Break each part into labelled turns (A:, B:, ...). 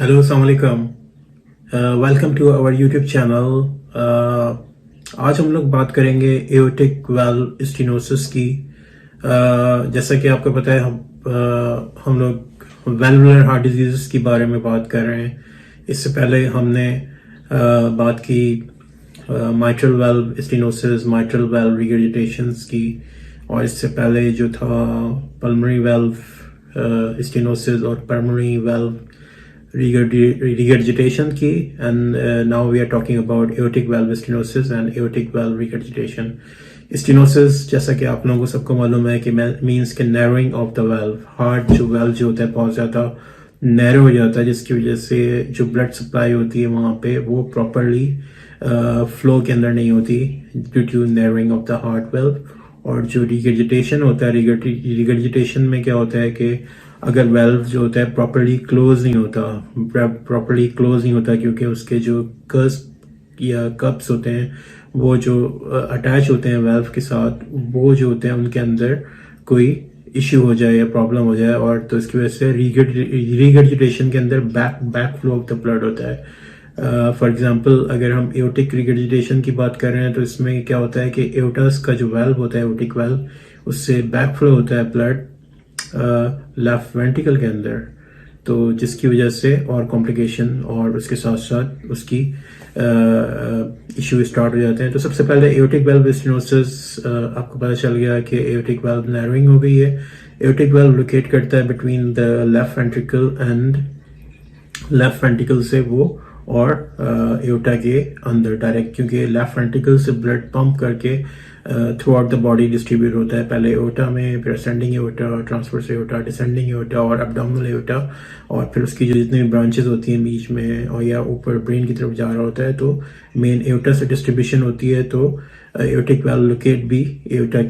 A: Hello अस्सलाम वालेकुम। Welcome to our YouTube channel. आज हम लोग बात करेंगे एओर्टिक वाल्व स्टेनोसिस की। जैसा कि आपको पता है हम लोग वेलुलर हार्ट डिजीज के बारे में बात कर रहे हैं। इससे पहले हमने बात की mitral valve stenosis, mitral valve regurgitations की, और इससे पहले जो था पल्मोनरी वाल्व स्टेनोसिस और पल्मोनरी वाल्व regurgitation की, and now we are talking about aortic valve stenosis and aortic valve regurgitation. Stenosis जैसा कि आप लोगों को सबको मालूम है कि means कि narrowing of the valve, heart जो valve जो होता है बहुत ज़्यादा नैरो हो जाता है, जिसकी वजह से जो ब्लड सप्लाई होती है वहाँ पे वो प्रॉपरली फ्लो के अंदर नहीं होती due to narrowing of the heart valve. और जो रिगर्जिटेशन होता है, रिगर्जिटेशन में क्या होता है कि अगर वेल्व जो होता है प्रॉपरली क्लोज नहीं होता क्योंकि उसके जो कर्स या कप्स होते हैं वो जो अटैच होते हैं वेल्व के साथ, वो जो होते हैं उनके अंदर कोई इश्यू हो जाए या प्रॉब्लम हो जाए, और तो इसकी वजह से रिगर्जिटेशन के अंदर back flow of the blood होता है। फॉर एग्जांपल अगर हम एओर्टिक रिगर्जिटेशन की बात कर रहे हैं तो इसमें क्या होता है कि एओर्टस का जो वेल्व होता है, एओर्टिक वेल्व, उससे बैक फ्लो होता है ब्लड लेफ्ट वेंट्रिकल के अंदर, तो जिसकी वजह से और कॉम्प्लिकेशन और उसके साथ साथ उसकी इश्यू स्टार्ट हो जाते हैं। तो सबसे पहले एओर्टिक वाल्व स्टेनोसिस आपको पता चल गया कि एओर्टिक वाल्व नैरोइंग हो गई है। एओर्टिक वाल्व लोकेट करता है between the left ventricle and left ventricle से वो और एओर्टा के अंदर डायरेक्ट, क्योंकि लेफ्ट वेंट्रिकल से ब्लड पंप करके through out the body distribute होता है, पहले एओर्टा में, फिर ascending aorta, transverse aorta, descending aorta और एब्डोमिनल एओर्टा, और फिर उसकी जो जितनी ब्रांचेस होती हैं बीच में और या ऊपर ब्रेन की तरफ जा रहा होता है, तो मेन एओर्टा से डिस्ट्रीब्यूशन होती है। तो एओर्टिक वाल्व लोकेट भी एओर्टा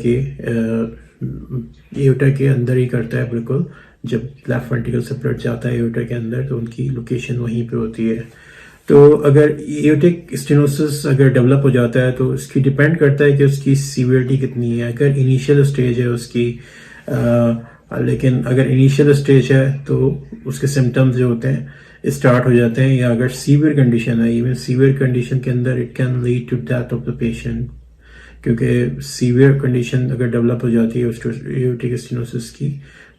A: के अंदर ही करता है बिल्कुल। जब लेफ्ट वेंट्रिकल से ब्लड जाता है एओर्टा के अंदर तो उनकी लोकेशन वहीं पे होती है। तो अगर एओर्टिक स्टेनोसिस अगर डेवलप हो जाता है तो इसकी डिपेंड करता है कि उसकी सीवियरिटी कितनी है। अगर इनिशियल स्टेज है उसकी लेकिन अगर इनिशियल स्टेज है तो उसके सिम्टम्स जो होते हैं स्टार्ट हो जाते हैं, या अगर सीवियर कंडीशन है, इवन सीवियर कंडीशन के अंदर it can lead to death of the patient, क्योंकि सीवियर कंडीशन अगर डेवलप हो जाती है एओर्टिक स्टेनोसिस की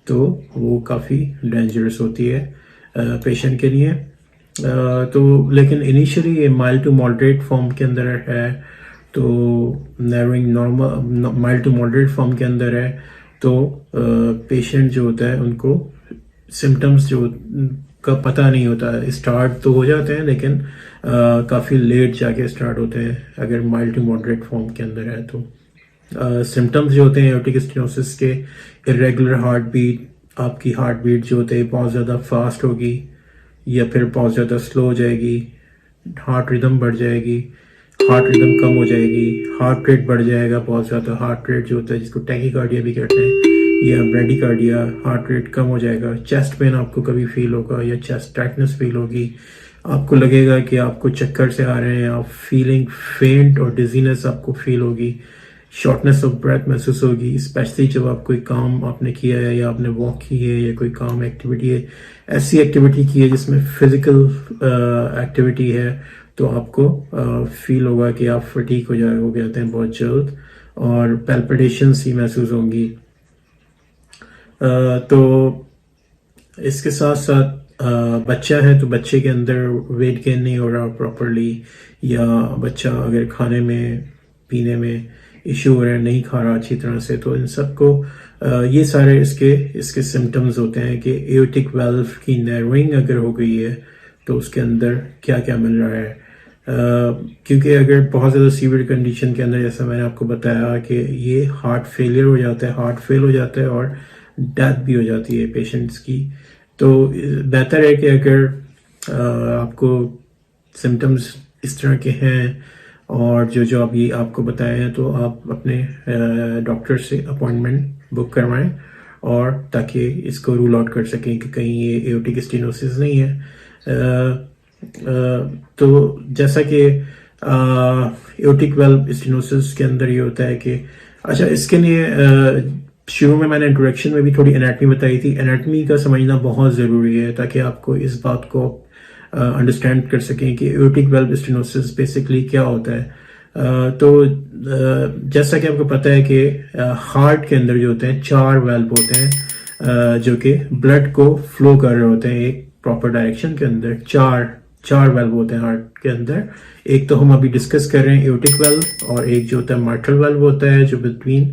A: तो वो काफ़ी डेंजरस होती है पेशेंट के लिए। तो लेकिन इनिशियली ये माइल्ड टू मॉडरेट फॉर्म के अंदर है, तो narrowing normal mild to moderate form के अंदर है, तो पेशेंट जो होता है उनको सिम्टम्स जो का पता नहीं होता, स्टार्ट तो हो जाते हैं लेकिन काफ़ी लेट जाके स्टार्ट होते हैं अगर माइल्ड टू मॉडरेट फॉर्म के अंदर है। तो सिम्टम्स जो होते हैं एओर्टिक स्टेनोसिस के, इरेगुलर हार्ट बीट, आपकी हार्ट बीट जो होते हैं बहुत ज़्यादा फास्ट होगी या फिर बहुत ज़्यादा स्लो हो जाएगी, हार्ट रिदम बढ़ जाएगी, हार्ट रिदम कम हो जाएगी, हार्ट रेट बढ़ जाएगा बहुत ज़्यादा, हार्ट रेट जो होता है जिसको टैकीकार्डिया भी कहते हैं या ब्रेडिकार्डिया, हार्ट रेट कम हो जाएगा, चेस्ट पेन आपको कभी फील होगा या चेस्ट टाइटनेस फील होगी, आपको लगेगा कि आपको चक्कर से आ रहे हैं, आप फीलिंग फेंट और डिजीनेस आपको फील होगी, शॉर्टनेस ऑफ ब्रेथ महसूस होगी, स्पेशली जब आप कोई काम आपने किया है या आपने वॉक की है या कोई काम एक्टिविटी है, ऐसी एक्टिविटी की है जिसमें फिजिकल एक्टिविटी है, तो आपको फील होगा कि आप फटीक हो जाते हैं बहुत जल्द और पैल्पिटेशंस ही महसूस होंगी। तो इसके साथ साथ बच्चा है तो बच्चे के अंदर वेट गेन नहीं हो रहा प्रॉपरली, या बच्चा अगर खाने में पीने में इश्यू हो रहा है, नहीं खा रहा अच्छी तरह से, तो इन सबको ये सारे इसके सिम्टम्स होते हैं कि एओर्टिक वाल्व की नैरोइंग अगर हो गई है तो उसके अंदर क्या क्या मिल रहा है। क्योंकि अगर बहुत ज़्यादा सीवियर कंडीशन के अंदर, जैसा मैंने आपको बताया कि ये हार्ट फेलियर हो जाता है, हार्ट फेल हो जाता है और डेथ भी हो जाती है पेशेंट्स की। तो बेहतर है कि अगर आपको सिम्टम्स इस तरह के हैं और जो अभी आपको बताए हैं तो आप अपने डॉक्टर से अपॉइंटमेंट बुक करवाएं, और ताकि इसको रूल आउट कर सकें कि कहीं ये एओर्टिक स्टेनोसिस नहीं है। तो जैसा कि एओर्टिक वाल्व स्टेनोसिस के अंदर ये होता है कि अच्छा, इसके लिए शुरू में मैंने इंट्रोडक्शन में भी थोड़ी एनाटमी बताई थी। एनाटमी का समझना बहुत ज़रूरी है ताकि आपको इस बात को अंडरस्टैंड कर सकें कि एओर्टिक वाल्व स्टेनोसिस बेसिकली क्या होता है। तो जैसा कि आपको पता है कि हार्ट के अंदर जो होते हैं 4 वाल्व होते हैं जो कि ब्लड को फ्लो कर रहे होते हैं एक प्रॉपर डायरेक्शन के अंदर। चार वाल्व होते हैं हार्ट के अंदर। एक तो हम अभी डिस्कस कर रहे हैं एओर्टिक वाल्व, और एक जो होता है माइट्रल वाल्व होता है जो बिटवीन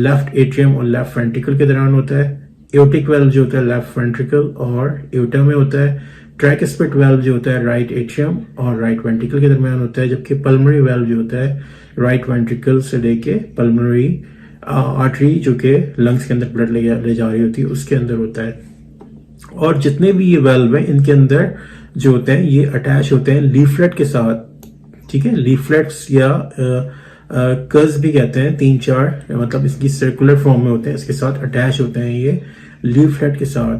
A: लेफ्ट एट्रियम और लेफ्ट वेंट्रिकल के दौरान होता है। एओर्टिक वाल्व जो होता है लेफ्ट वेंट्रिकल और एओर्टा में होता है। ट्राइकस्पिड वाल्व जो होता है राइट एट्रियम और राइट वेंट्रिकल के दरमियान होता है, जबकि पल्मोनरी वाल्व जो होता है राइट वेंट्रिकल से लेके पल्मोनरी आर्टरी जो कि लंग्स के अंदर ब्लड ले जा रही होती है उसके अंदर होता है। और जितने भी ये वाल्व हैं इनके अंदर जो होते हैं ये अटैच होते हैं लीफलेट के साथ, ठीक है। लीफलेट्स या कर्व्स भी कहते हैं, 3-4 मतलब इसकी सर्कुलर फॉर्म में होते हैं, इसके साथ अटैच होते हैं ये लीफलेट के साथ।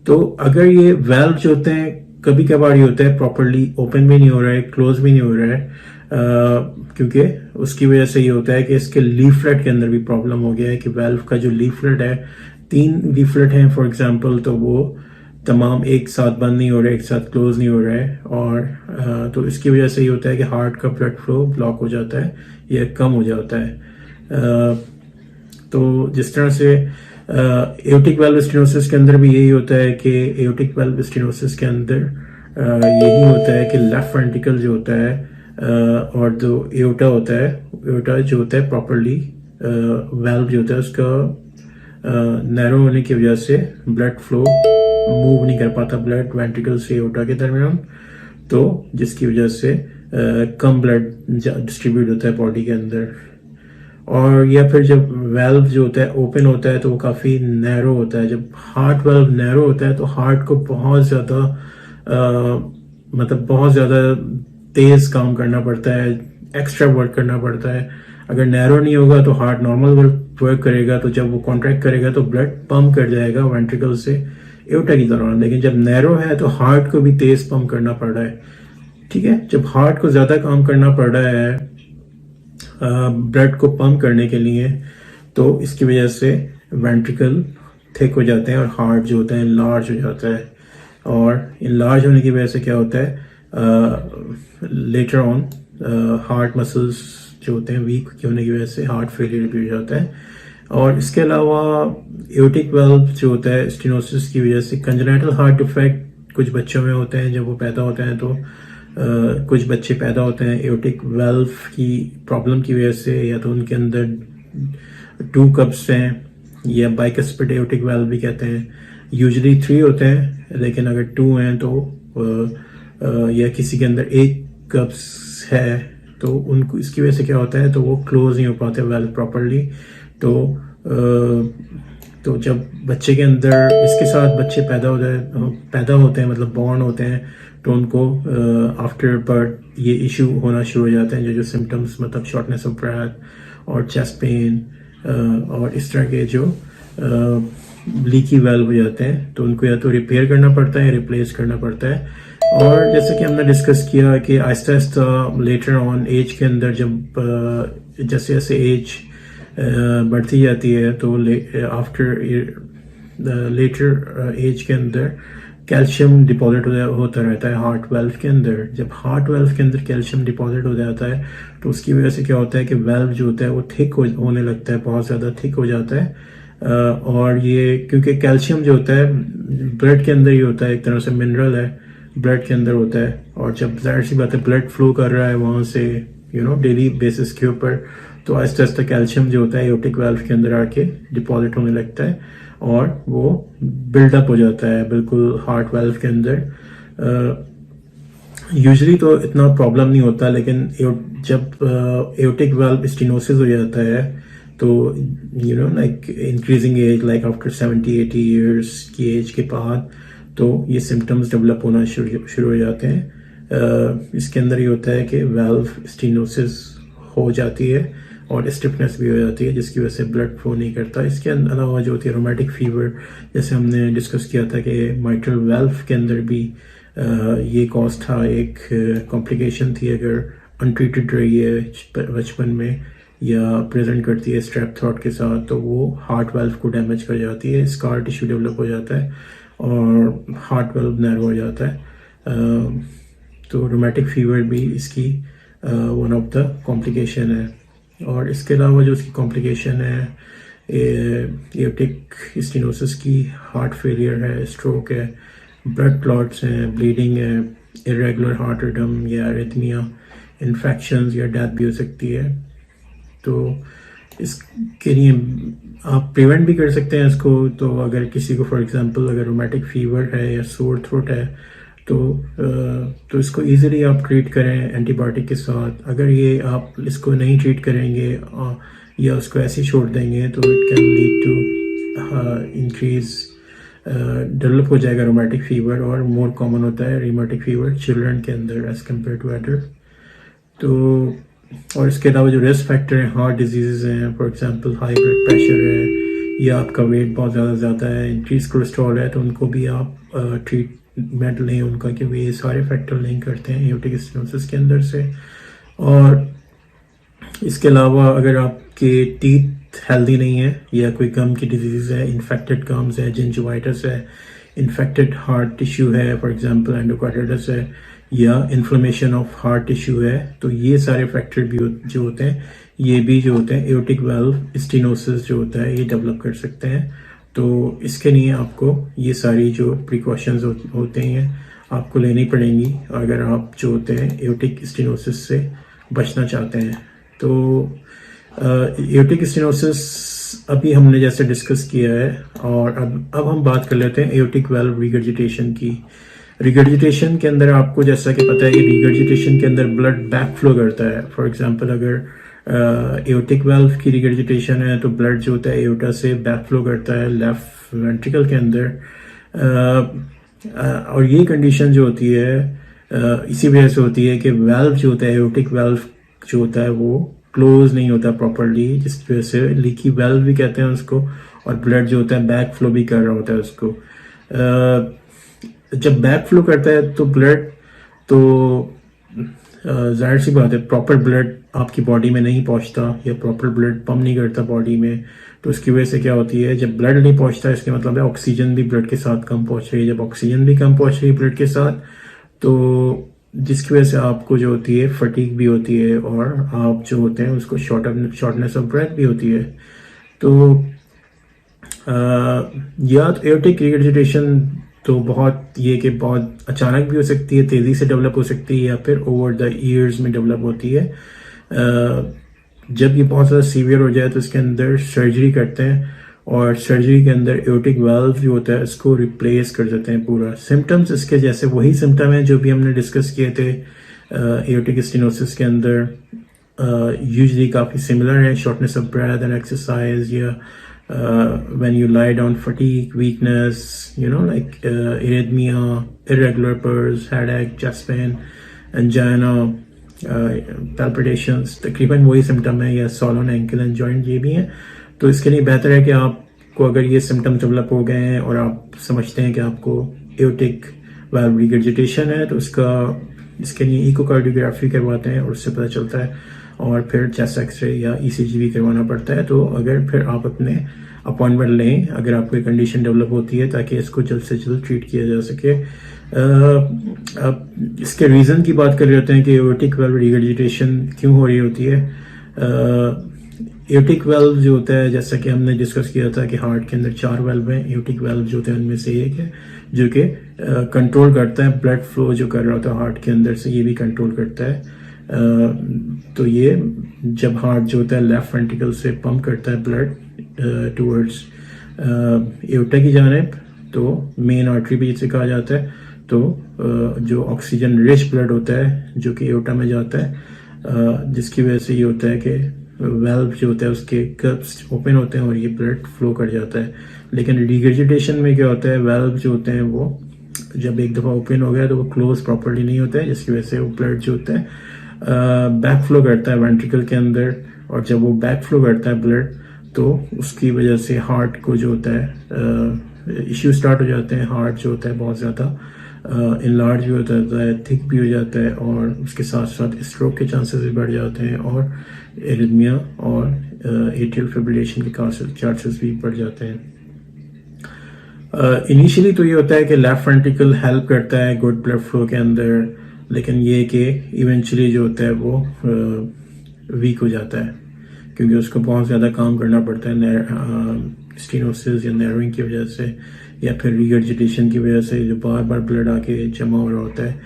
A: तो अगर ये वाल्व जो होते हैं कभी कभार ये होता है प्रॉपरली ओपन भी नहीं हो रहा है, क्लोज भी नहीं हो रहा है, क्योंकि उसकी वजह से ये होता है कि इसके लीफलेट के अंदर भी प्रॉब्लम हो गया है कि वाल्व का जो लीफलेट है, 3 लीफलेट हैं फॉर एग्जांपल, तो वो तमाम एक साथ बंद नहीं हो रहे, एक साथ क्लोज नहीं हो रहे हैं, और तो इसकी वजह से ये होता है कि हार्ट का ब्लड फ्लो ब्लॉक हो जाता है या कम हो जाता है। तो जिस तरह से एओर्टिक वाल्व स्टेनोसिस के अंदर भी यही होता है कि एओर्टिक वाल्व स्टेनोसिस के अंदर यही होता है कि लेफ्ट वेंट्रिकल जो होता है और जो एओर्टा होता है, एओर्टा जो होता है प्रॉपरली वाल्व जो होता है उसका नैरो होने की वजह से ब्लड फ्लो मूव नहीं कर पाता ब्लड वेंट्रिकल से एओर्टा के दरमियान, तो जिसकी वजह से कम ब्लड डिस्ट्रीब्यूट होता है बॉडी के अंदर। और या फिर जब वाल्व जो होता है ओपन होता है तो वो काफ़ी नैरो होता है। जब हार्ट वाल्व नैरो होता है तो हार्ट को बहुत ज़्यादा मतलब बहुत ज़्यादा तेज़ काम करना पड़ता है, एक्स्ट्रा वर्क करना पड़ता है। अगर नैरो नहीं होगा तो हार्ट नॉर्मल वर्क करेगा, तो जब वो कॉन्ट्रैक्ट करेगा तो ब्लड पंप कर जाएगा वेंट्रिकल से एओर्टा की दौरान। लेकिन जब नैरो है तो हार्ट को भी तेज़ पंप करना पड़ रहा है, ठीक है। जब हार्ट को ज़्यादा काम करना पड़ रहा है ब्लड को पंप करने के लिए, तो इसकी वजह से वेंट्रिकल थिक हो जाते हैं और हार्ट जो होता है इनलार्ज हो जाता है। और इनलार्ज होने की वजह से क्या होता है, लेटर ऑन हार्ट मसल्स जो होते हैं वीक होने की वजह से हार्ट फेलियर भी हो जाता है। और इसके अलावा एओर्टिक वाल्व जो होता है स्टेनोसिस की वजह से कंजेनिटल हार्ट डिफेक्ट कुछ बच्चों में होते हैं जब वो पैदा होते हैं। तो कुछ बच्चे पैदा होते हैं एओर्टिक वाल्व की प्रॉब्लम की वजह से, या तो उनके अंदर 2 कप्स हैं या बाइकस्पिड एओर्टिक वाल्व भी कहते हैं। यूजुअली 3 होते हैं, लेकिन अगर 2 हैं तो या किसी के अंदर 1 कप्स है तो उनको इसकी वजह से क्या होता है तो वो क्लोज नहीं हो पाते वाल्व प्रॉपरली। तो जब बच्चे के अंदर इसके साथ बच्चे पैदा होते हैं मतलब बॉर्न होते हैं, तो उनको आफ्टर बर्थ ये इशू होना शुरू हो जाते हैं, जो सिम्टम्स मतलब शॉर्टनेस ऑफ ब्रेथ और चेस्ट पेन और इस तरह के जो लीकी वाल्व हो जाते हैं, तो उनको या तो रिपेयर करना पड़ता है या रिप्लेस करना पड़ता है। और जैसे कि हमने डिस्कस किया कि Aahista Aahista later on as के अंदर जब जैसे जैसे एज बढ़ती जाती है तो आफ्टर लेटर एज के अंदर कैल्शियम डिपॉजिट होता रहता है हार्ट वाल्व के अंदर। जब हार्ट वाल्व के अंदर कैल्शियम डिपॉजिट हो जाता है तो उसकी वजह से क्या होता है कि वाल्व जो होता है वो थिक होने लगता है, बहुत ज़्यादा थिक हो जाता है। और ये क्योंकि कैल्शियम जो होता है ब्लड के अंदर ही होता है, एक तरह से मिनरल है, ब्लड के अंदर होता है। और जब जाहिर सी बात है ब्लड फ्लो कर रहा है वहाँ से डेली बेसिस के ऊपर, तो आहिस्ता आहिस्ता कैल्शियम जो होता है एओर्टिक वाल्व के अंदर आके डिपॉजिट होने लगता है और वो बिल्डअप हो जाता है बिल्कुल हार्ट वाल्व के अंदर। यूजुअली तो इतना प्रॉब्लम नहीं होता, लेकिन जब एओर्टिक वाल्व स्टेनोसिस हो जाता है तो like increasing age, like after 70-80 years की एज के बाद, तो ये सिम्टम्स डेवलप होना शुरू हो जाते हैं। इसके अंदर ये होता है कि वाल्व स्टेनोसिस हो जाती है और स्टिफनेस भी हो जाती है, जिसकी वजह से ब्लड फ्लो नहीं करता। इसके अलावा जो होती है रोमेटिक फीवर, जैसे हमने डिस्कस किया था कि माइट्रल वाल्व के अंदर भी ये कॉज था, एक कॉम्प्लिकेशन थी अगर अनट्रीटेड रही है बचपन में या प्रेजेंट करती है स्ट्रेप थ्रॉट के साथ, तो वो हार्ट वाल्व को डैमेज कर जाती है, स्कार टिश्यू डेवलप हो जाता है और हार्ट वाल्व नैरो हो जाता है। तो रोमेटिक फीवर भी इसकी वन ऑफ द कॉम्प्लिकेशन है। और इसके अलावा जो उसकी कॉम्प्लिकेशन है एओर्टिक स्टेनोसिस की, हार्ट फेलियर है, स्ट्रोक है, ब्लड क्लॉट्स हैं, ब्लीडिंग है, इरेगुलर हार्ट रिदम या एरिथमिया, इन्फेक्शंस या डेथ भी हो सकती है। तो इसके लिए आप प्रिवेंट भी कर सकते हैं इसको। तो अगर किसी को फॉर एग्जांपल अगर रोमेटिक फीवर है या सोर थ्रोट है तो इसको इजीली आप ट्रीट करें एंटीबायोटिक के साथ। अगर ये आप इसको नहीं ट्रीट करेंगे या उसको ऐसे ही छोड़ देंगे तो it can lead to increase develop हो जाएगा रोमेटिक फीवर, और मोर कॉमन होता है रोमेटिक फीवर चिल्ड्रन के अंदर एज कम्पेयर टू एडल्ट। तो और इसके अलावा जो रिस्क फैक्टर हैं, हार्ट डिजीज़ हैं, for example high blood pressure है या आपका वेट बहुत ज़्यादा है, इंक्रीज कोलेस्ट्रॉल है, तो उनको भी आप ट्रीटमेंट लें उनका, क्योंकि ये सारे फैक्टर लिंक करते हैं एओर्टिक स्टेनोसिस के अंदर से। और इसके अलावा अगर आपके टीथ हेल्दी नहीं है या कोई गम की डिजीज़ है, इन्फेक्टेड गम्स है, जिंजिवाइटिस है, इन्फेक्टेड हार्ट टिश्यू है, फॉर एग्जांपल एंडोकार्डाइटिस है, या इन्फ्लेमेशन ऑफ हार्ट टिश्यू है, तो ये सारे फैक्टर भी जो होते हैं ये भी जो होते हैं एओर्टिक वाल्व स्टेनोसिस जो होता है ये डेवलप कर सकते हैं। तो इसके लिए आपको ये सारी जो प्रिकॉशंस होते हैं आपको लेनी पड़ेंगी अगर आप जो होते हैं एओर्टिक स्टेनोसिस से बचना चाहते हैं। तो एओर्टिक स्टेनोसिस अभी हमने जैसे डिस्कस किया है, और अब हम बात कर लेते हैं एओर्टिक वाल्व रिगर्जिटेशन की। रिगर्जिटेशन के अंदर आपको जैसा कि पता है कि रिगर्जिटेशन के अंदर ब्लड बैक फ्लो करता है। फॉर एग्जांपल अगर एओर्टिक वाल्व की रिगर्जिटेशन है तो ब्लड जो होता है एओर्टा से बैक फ्लो करता है लेफ्ट वेंट्रिकल के अंदर, और ये कंडीशन जो होती है इसी वजह से होती है कि वाल्व जो होता है एओर्टिक वाल्व जो होता है वो क्लोज नहीं होता प्रॉपरली, जिसकी वजह से लीकी वाल्व भी कहते हैं उसको, और ब्लड जो होता है बैक फ्लो भी कर रहा होता है उसको। जब बैक फ्लो करता है तो ब्लड तो जाहिर सी बात है प्रॉपर ब्लड आपकी बॉडी में नहीं पहुंचता या प्रॉपर ब्लड पंप नहीं करता बॉडी में, तो उसकी वजह से क्या होती है जब ब्लड नहीं पहुंचता इसके मतलब है ऑक्सीजन भी ब्लड के साथ कम पहुंच रही है। जब ऑक्सीजन भी कम पहुंच रही है ब्लड के साथ तो जिसकी वजह से आपको जो होती है फटीग भी होती है, और आप जो होते हैं उसको शॉर्टनेस ऑफ ब्रेथ भी होती है। तो या तो एओर्टिक रिगर्जिटेशन तो बहुत अचानक भी हो सकती है, तेज़ी से डेवलप हो सकती है, या फिर ओवर द ईयर्स में डेवलप होती है। जब ये बहुत ज़्यादा सीवियर हो जाए तो इसके अंदर सर्जरी करते हैं, और सर्जरी के अंदर एओर्टिक वाल्व जो होता है इसको रिप्लेस कर देते हैं पूरा। सिम्टम्स इसके जैसे वही सिम्टम है जो भी हमने डिस्कस किए थे एओर्टिक स्टेनोसिस के अंदर, यूजुअली काफ़ी सिमिलर है, shortness of breath and exercise, या when you lie down, fatigue, weakness, like arrhythmia, irregular pulse, headache, chest pain, angina, palpitations, तकरीबन वही सिम्टम है, या swollen ankle and joint ये भी हैं। तो इसके लिए बेहतर है कि आपको अगर ये सिम्टम डेवलप हो गए हैं और आप समझते हैं कि आपको एओर्टिक वाल्व रिगर्जिटेशन है तो इसके लिए इकोकार्डियोग्राफी करवाते हैं और उससे पता चलता है, और फिर चेस्ट एक्सरे या ईसीजी भी करवाना पड़ता है। तो अगर फिर आप अपने अपॉइंटमेंट लें अगर आपको ये कंडीशन डेवलप होती है ताकि इसको जल्द से जल्द ट्रीट किया जा सके। अब इसके रीज़न की बात कर रहे होते हैं कि एओर्टिक वाल्व रिगर्जिटेशन क्यों हो रही होती है। एओर्टिक वाल्व जो होता है जैसा कि हमने डिस्कस किया था कि हार्ट के अंदर 4 वाल्व हैं, एओर्टिक वाल्व जो होते हैं उनमें से एक है जो कि कंट्रोल करता है ब्लड फ्लो जो कर रहा होता है हार्ट के अंदर से, ये भी कंट्रोल करता है। तो ये जब हार्ट जो होता है लेफ्ट वेंट्रिकल से पंप करता है ब्लड टूवर्ड्स एओर्टा की जानिब, तो मेन आर्टरी भी जिसे कहा जाता है, तो जो ऑक्सीजन रिच ब्लड होता है जो कि एओर्टा में जाता है, जिसकी वजह से ये होता है कि वाल्व जो होता है उसके कर्व्स ओपन होते हैं और ये ब्लड फ्लो कर जाता है। लेकिन रिगर्जिटेशन में क्या होता है, वाल्व जो होते हैं वो जब एक दफ़ा ओपन हो गया तो वो क्लोज प्रॉपर्ली नहीं होता है, जिसकी वजह से वो ब्लड जो होता है बैक फ्लो करता है वेंट्रिकल के अंदर, और जब वो बैक फ्लो करता है ब्लड तो उसकी वजह से हार्ट को जो होता है इश्यू स्टार्ट हो जाते हैं। हार्ट जो होता है बहुत ज़्यादा इनलार्ज भी हो जाता है, थिक भी हो जाता है, और उसके साथ साथ स्ट्रोक के चांसेस भी बढ़ जाते हैं, और एरिथमिया और एट्रियल फिब्रिलेशन के चांसेस भी बढ़ जाते हैं। इनिशियली तो ये होता है कि लेफ्ट वेंट्रिकल हेल्प करता है गुड ब्लड फ्लो के अंदर, लेकिन ये कि इवेंचुअली जो होता है वो वीक हो जाता है, क्योंकि उसको बहुत ज़्यादा काम करना पड़ता है स्टेनोसिस या नैरोइंग की वजह से, या फिर रिगर्जिटेशन की वजह से जो बार बार ब्लड आके जमा हो रहा होता है।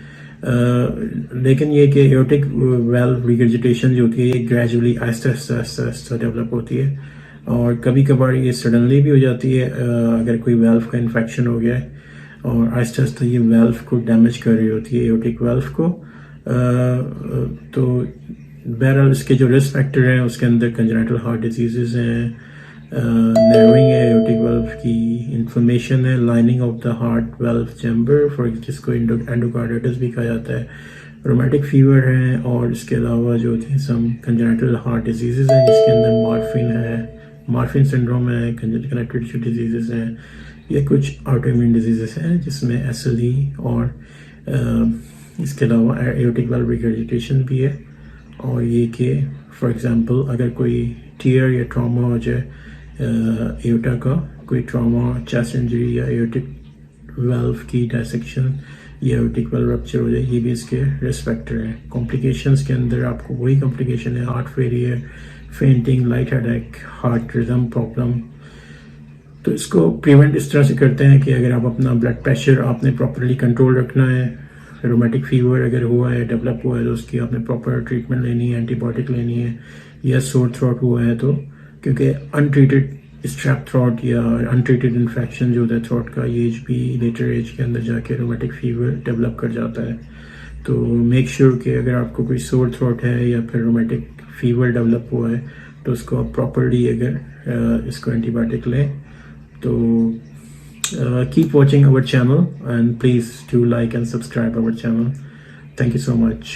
A: लेकिन ये कि एओर्टिक वेल्व रिगर्जिटेशन जो होती है ये ग्रेजुअली आहिस्ता आहिस्ता आहिस्ता आहिस्ता डेवलप होती है, और कभी कभार ये सडनली भी हो जाती है अगर कोई वेल्व का इन्फेक्शन हो गया है और आहिस्ता आहिस्ता ये वेल्व को डैमेज कर रही होती है एओर्टिक वेल्व को। तो बहरहाल इसके जो रिस्क फैक्टर हैं उसके अंदर कंजेनिटल हार्ट डिजीजेस हैं, नैरोइंग है एओर्टिक वेल्व की, इन्फ्लेमेशन है lining of the heart valve chamber for जिसको एंडोकार्डाइटिस भी कहा जाता है, रोमेटिक फीवर है, और इसके अलावा जो होती हैं सम कंजेनिटल हार्ट डिजीजेस हैं जिसके अंदर मॉर्फिन सिंड्रोम है, कनेक्टिव टिश्यू डिजीजेस हैं, या कुछ ऑटोइम्यून डिजीजेस हैं जिसमें एसएलई और इसके अलावा एओर्टिक वेल्व रिगर्जिटेशन भी है। और ये कि फॉर एग्जांपल अगर कोई टीयर या ट्रॉमा हो जाए एओर्टा का, कोई ट्रॉमा, चेस्ट इंजरी या एओर्टिक वेल्व की डायसेक्शन या एओर्टिक वेल्व रप्चर हो जाए, ये भी इसके रिस्क फैक्टर हैं। कॉम्प्लिकेशंस के अंदर आपको वही कॉम्प्लिकेशन है, heart failure, fainting, light headache, heart rhythm problem. तो इसको प्रिवेंट इस तरह से करते हैं कि अगर आप अपना ब्लड प्रेशर आपने प्रॉपरली कंट्रोल रखना है, रोमेटिक फीवर अगर हुआ है, डेवलप हुआ है, तो उसकी आपने प्रॉपर ट्रीटमेंट लेनी है, एंटीबायोटिक लेनी है, या सोर थ्रोट हुआ है तो, क्योंकि अनट्रीटेड स्ट्रैप थ्रोट या अनट्रीटेड इन्फेक्शन जो होता है थ्रोट का, ये एज भी लेटर एज के अंदर जाके रोमेटिक फीवर डेवलप कर जाता है। तो मेक श्योर कि अगर आपको कोई सोर थ्रोट है या फिर रोमेटिक फीवर डेवलप हुआ है तो उसको आप प्रॉपरली अगर इसको एंटीबायोटिक लें। तो keep watching our channel and please do like and subscribe our channel. Thank you so much.